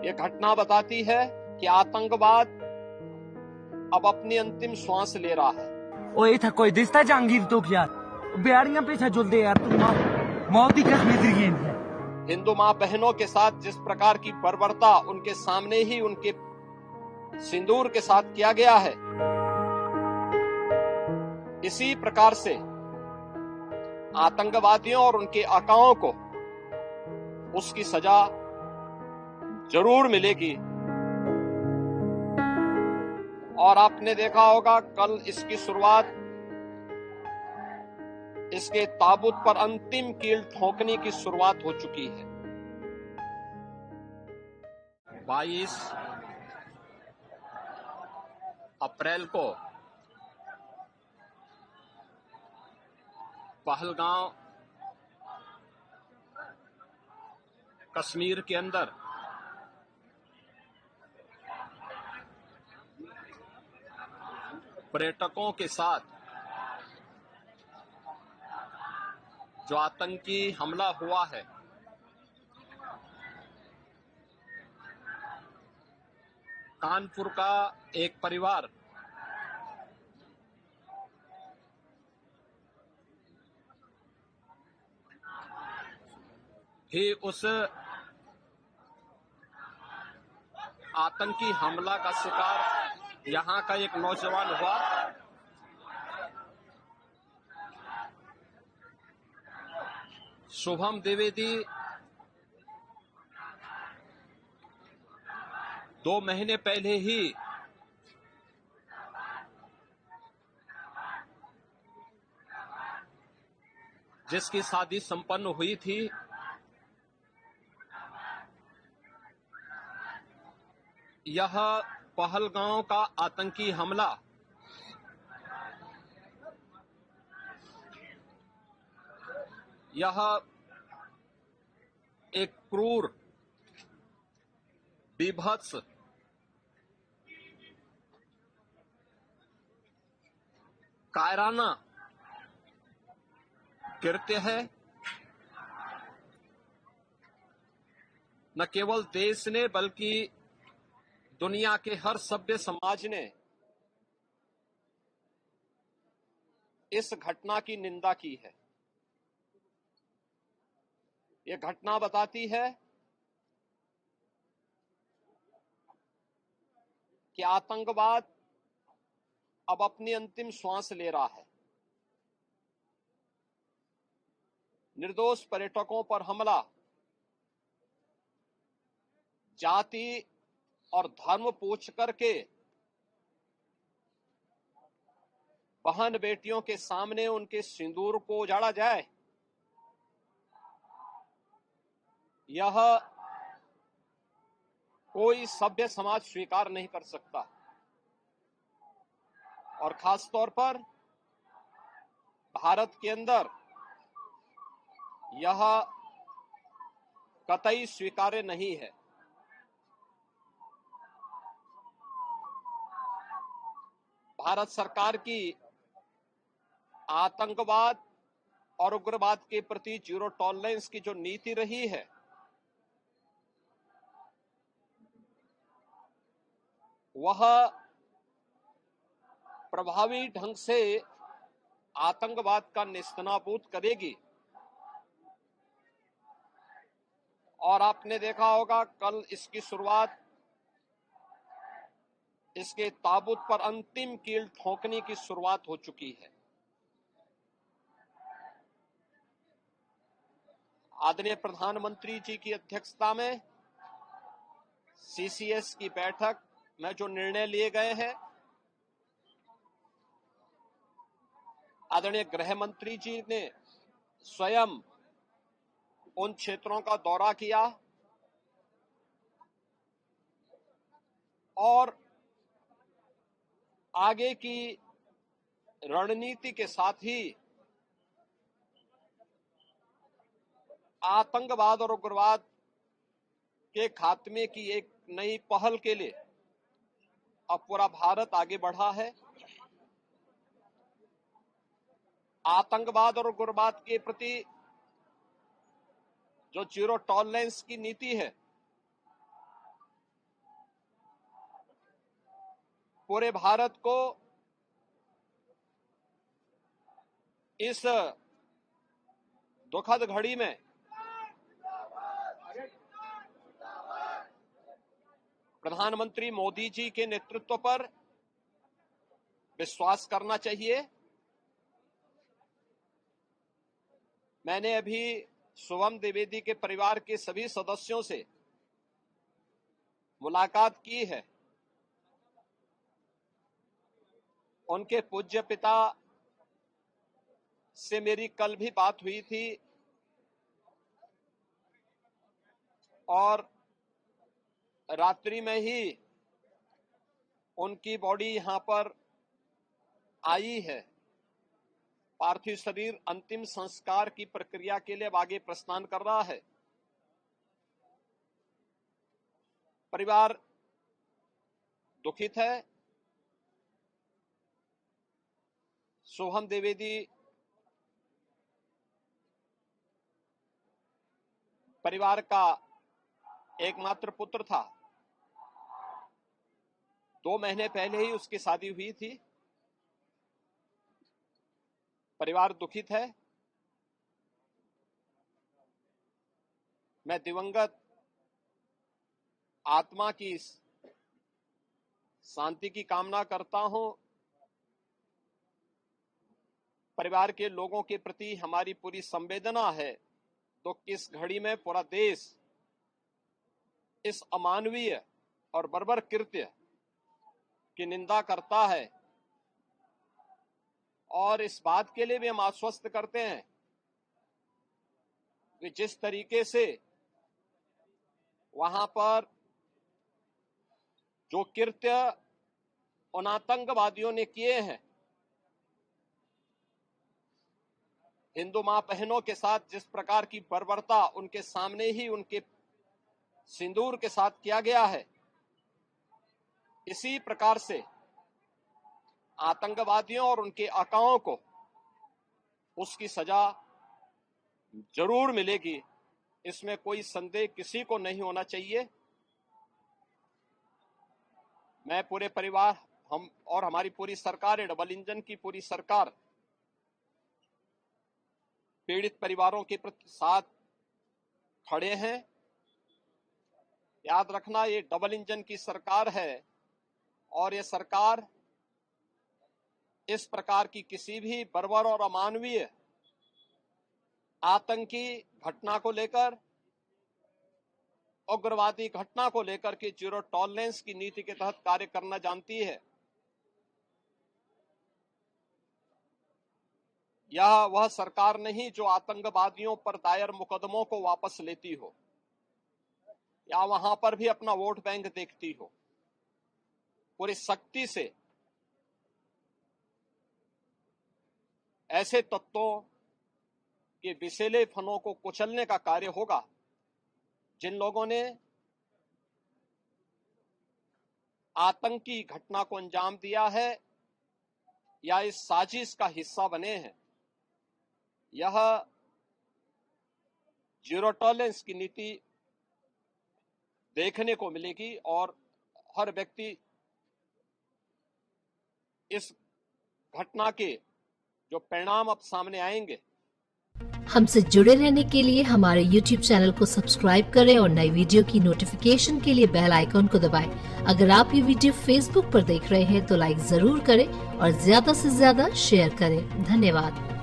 ये घटना बताती है कि आतंकवाद अब अपनी अंतिम श्वास ले रहा है। ओए था कोई दिसता जहांगीर तो यार बेड़ियां पीछे झुलदे यार तुम मौत की कसम है। हिंदू मां बहनों के साथ जिस प्रकार की बर्बरता उनके सामने ही उनके सिंदूर के साथ किया गया है, इसी प्रकार से आतंकवादियों और उनके आकाओं को उसकी सजा जरूर मिलेगी। और आपने देखा होगा कल इसकी शुरुआत इसके ताबूत पर अंतिम कील ठोकने की शुरुआत हो चुकी है। 22 अप्रैल को पहलगांव कश्मीर के अंदर पर्यटकों के साथ जो आतंकी हमला हुआ है, कानपुर का एक परिवार भी उस आतंकी हमला का शिकार यहां का एक नौजवान हुआ। शुभम द्विवेदी 2 महीने पहले ही जिसकी शादी संपन्न हुई थी, यह पहलगांव का आतंकी हमला यह एक क्रूर, बीभत्स, कायराना कृत्य है। न केवल देश ने बल्कि दुनिया के हर सभ्य समाज ने इस घटना की निंदा की है। यह घटना बताती है कि आतंकवाद अब अपनी अंतिम श्वास ले रहा है। निर्दोष पर्यटकों पर हमला जाति और धर्म पूछ करके बहन बेटियों के सामने उनके सिंदूर को उजाड़ा जाए, यह कोई सभ्य समाज स्वीकार नहीं कर सकता। और खास तौर पर भारत के अंदर यह कतई स्वीकार्य नहीं है। भारत सरकार की आतंकवाद और उग्रवाद के प्रति जीरो टॉलरेंस की जो नीति रही है, वह प्रभावी ढंग से आतंकवाद का नेस्तनाबूद करेगी। और आपने देखा होगा कल इसकी शुरुआत इसके ताबूत पर अंतिम कील ठोकने की शुरुआत हो चुकी है। आदरणीय प्रधानमंत्री जी की अध्यक्षता में सीसीएस की बैठक में जो निर्णय लिए गए हैं, आदरणीय गृह मंत्री जी ने स्वयं उन क्षेत्रों का दौरा किया और आगे की रणनीति के साथ ही आतंकवाद और उग्रवाद के खात्मे की एक नई पहल के लिए अब पूरा भारत आगे बढ़ा है। आतंकवाद और उग्रवाद के प्रति जो जीरो टॉलरेंस की नीति है, पूरे भारत को इस दुखद घड़ी में प्रधानमंत्री मोदी जी के नेतृत्व पर विश्वास करना चाहिए। मैंने अभी शुभम द्विवेदी के परिवार के सभी सदस्यों से मुलाकात की है। उनके पूज्य पिता से मेरी कल भी बात हुई थी और रात्रि में ही उनकी बॉडी यहां पर आई है। पार्थिव शरीर अंतिम संस्कार की प्रक्रिया के लिए अब आगे प्रस्थान कर रहा है। परिवार दुखित है। शुभम द्विवेदी परिवार का एकमात्र पुत्र था। 2 महीने पहले ही उसकी शादी हुई थी। परिवार दुखित है। मैं दिवंगत आत्मा की शांति की कामना करता हूं। परिवार के लोगों के प्रति हमारी पूरी संवेदना है। तो किस घड़ी में पूरा देश इस अमानवीय और बर्बर कृत्य की निंदा करता है और इस बात के लिए भी हम आश्वस्त करते हैं कि जिस तरीके से वहां पर जो कृत्य उन आतंकवादियों ने किए हैं, हिंदू मां बहनों के साथ जिस प्रकार की बर्बरता उनके सामने ही उनके सिंदूर के साथ किया गया है, इसी प्रकार से आतंकवादियों और उनके आकाओं को उसकी सजा जरूर मिलेगी। इसमें कोई संदेह किसी को नहीं होना चाहिए। मैं पूरे परिवार, हम और हमारी पूरी सरकार, डबल इंजन की पूरी सरकार पीड़ित परिवारों के प्रति साथ खड़े हैं। याद रखना, ये डबल इंजन की सरकार है और ये सरकार इस प्रकार की किसी भी बर्बर और अमानवीय आतंकी घटना को लेकर, उग्रवादी घटना को लेकर के जीरो टॉलरेंस की नीति के तहत कार्य करना जानती है। यह वह सरकार नहीं जो आतंकवादियों पर दायर मुकदमों को वापस लेती हो या वहां पर भी अपना वोट बैंक देखती हो। पूरी सख्ती से ऐसे तत्वों के विषैले फनों को कुचलने का कार्य होगा जिन लोगों ने आतंकी घटना को अंजाम दिया है या इस साजिश का हिस्सा बने हैं। यह जीरो टॉलरेंस की नीति देखने को मिलेगी और हर व्यक्ति इस घटना के जो परिणाम अब सामने आएंगे। हमसे जुड़े रहने के लिए हमारे YouTube चैनल को सब्सक्राइब करें और नई वीडियो की नोटिफिकेशन के लिए बेल आइकॉन को दबाएं। अगर आप ये वीडियो Facebook पर देख रहे हैं तो लाइक जरूर करें और ज्यादा से ज्यादा शेयर करें। धन्यवाद।